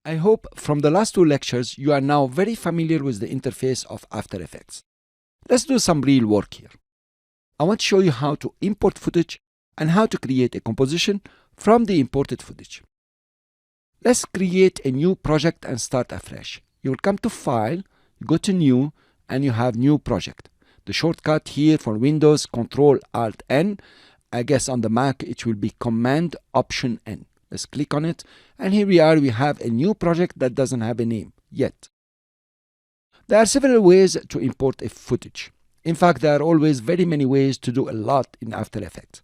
I hope from the last two lectures you are now very familiar with the interface of After Effects. Let's do some real work here. I want to show you how to import footage and how to create a composition from the imported footage. Let's create a new project and start afresh. You will come to File, you go to New, and you have New Project. The shortcut here for Windows, Ctrl-Alt-N. I guess on the Mac it will be Command-Option-N. Let's click on it, and here we are. We have a new project that doesn't have a name yet. There are several ways to import a footage. In fact, there are always very many ways to do a lot in After Effects.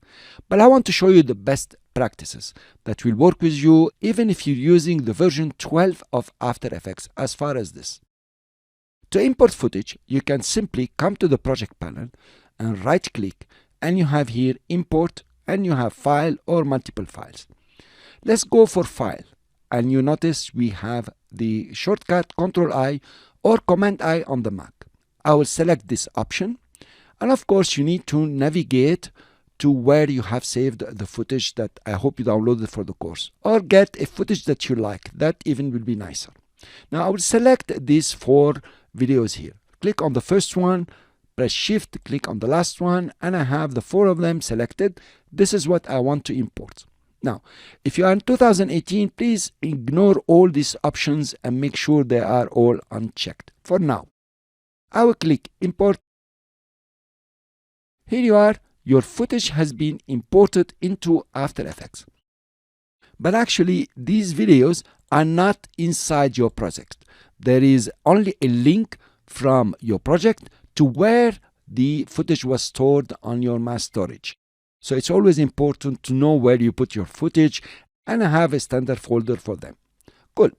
But I want to show you the best practices that will work with you even if you're using the version 12 of After Effects as far as this. To import footage, you can simply come to the project panel and right-click, and you have here Import, and you have File or multiple files. Let's go for File, and you notice we have the shortcut Ctrl-I or Command-I on the Mac. I will select this option, and of course you need to navigate to where you have saved the footage that I hope you downloaded for the course, or get a footage that you like. That even will be nicer. Now I will select these 4 videos here. Click on the first one, press Shift, click on the last one, and I have the 4 of them selected. This is what I want to import. Now, if you are in 2018, please ignore all these options and make sure they are all unchecked. For now, I will click Import. Here you are. Your footage has been imported into After Effects. But actually, these videos are not inside your project. There is only a link from your project to where the footage was stored on your mass storage. So it's always important to know where you put your footage, and I have a standard folder for them. Cool.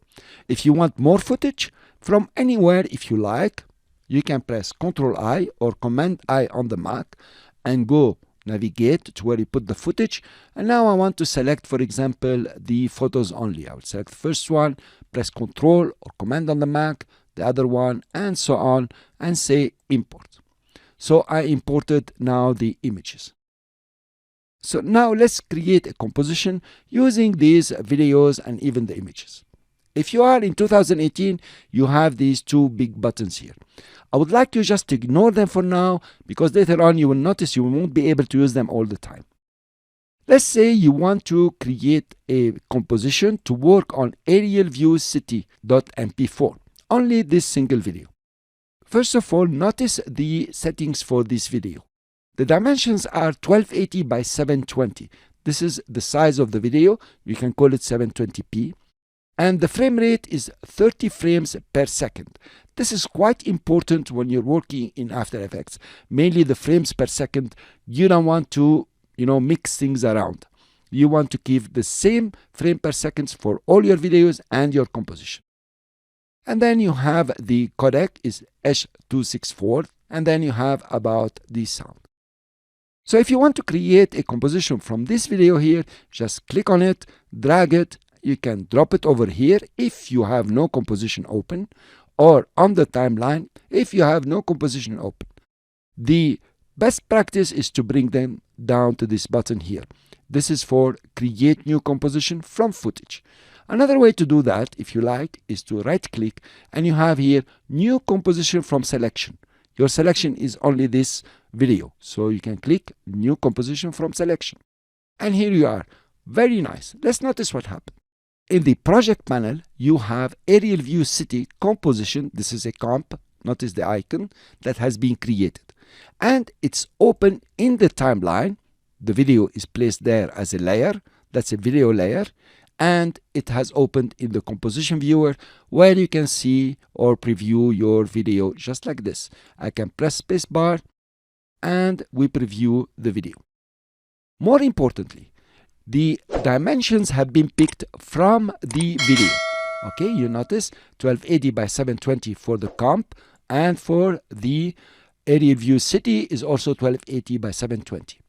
If you want more footage from anywhere, if you like, you can press Ctrl-I or Command-I on the Mac and go navigate to where you put the footage. And now I want to select, for example, the photos only. I will select the first one, press Ctrl or Command on the Mac, the other one, and so on, and say Import. So I imported now the images. So now let's create a composition using these videos and even the images. If you are in 2018, you have these 2 big buttons here. I would like you just to ignore them for now, because later on you will notice you won't be able to use them all the time. Let's say you want to create a composition to work on aerial view city.mp4, only this single video. First of all, notice the settings for this video. The dimensions are 1280 by 720. This is the size of the video. You can call it 720p. And the frame rate is 30 frames per second. This is quite important when you're working in After Effects. Mainly the frames per second. You don't want to, mix things around. You want to keep the same frame per second for all your videos and your composition. And then you have the codec is H.264, and then you have about the sound. So if you want to create a composition from this video here, just click on it, drag it. You can drop it over here if you have no composition open, or on the timeline if you have no composition open. The best practice is to bring them down to this button here. This is for create new composition from footage. Another way to do that, if you like, is to right click, and you have here new composition from selection. Your selection is only this video, so you can click new composition from selection, and here you are. Very nice. Let's notice what happened. In the project panel, you have aerial view city composition. This is a comp. Notice the icon that has been created, and it's open in the timeline. The video is placed there as a layer. That's a video layer, and it has opened in the composition viewer where you can see or preview your video just like this. I can press spacebar and we preview the video. More importantly, the dimensions have been picked from the video. Okay, you notice 1280 by 720 for the comp, and for the aerial view city is also 1280 by 720.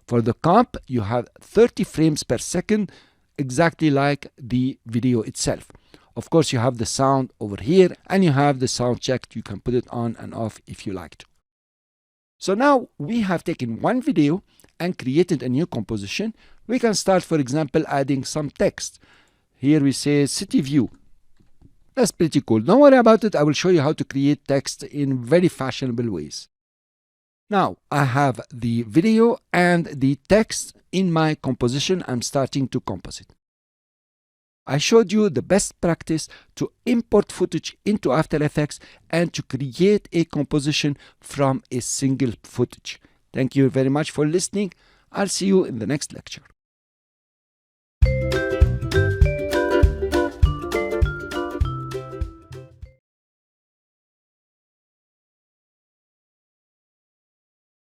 For the comp, you have 30 frames per second, exactly like the video itself. Of course, you have the sound over here, and you have the sound check. You can put it on and off if you like to. So now we have taken one video and created a new composition. We can start, for example, adding some text. Here we say city view. That's pretty cool. Don't worry about it. I will show you how to create text in very fashionable ways. Now I have the video and the text in my composition. I'm starting to composite. I showed you the best practice to import footage into After Effects and to create a composition from a single footage. Thank you very much for listening. I'll see you in the next lecture.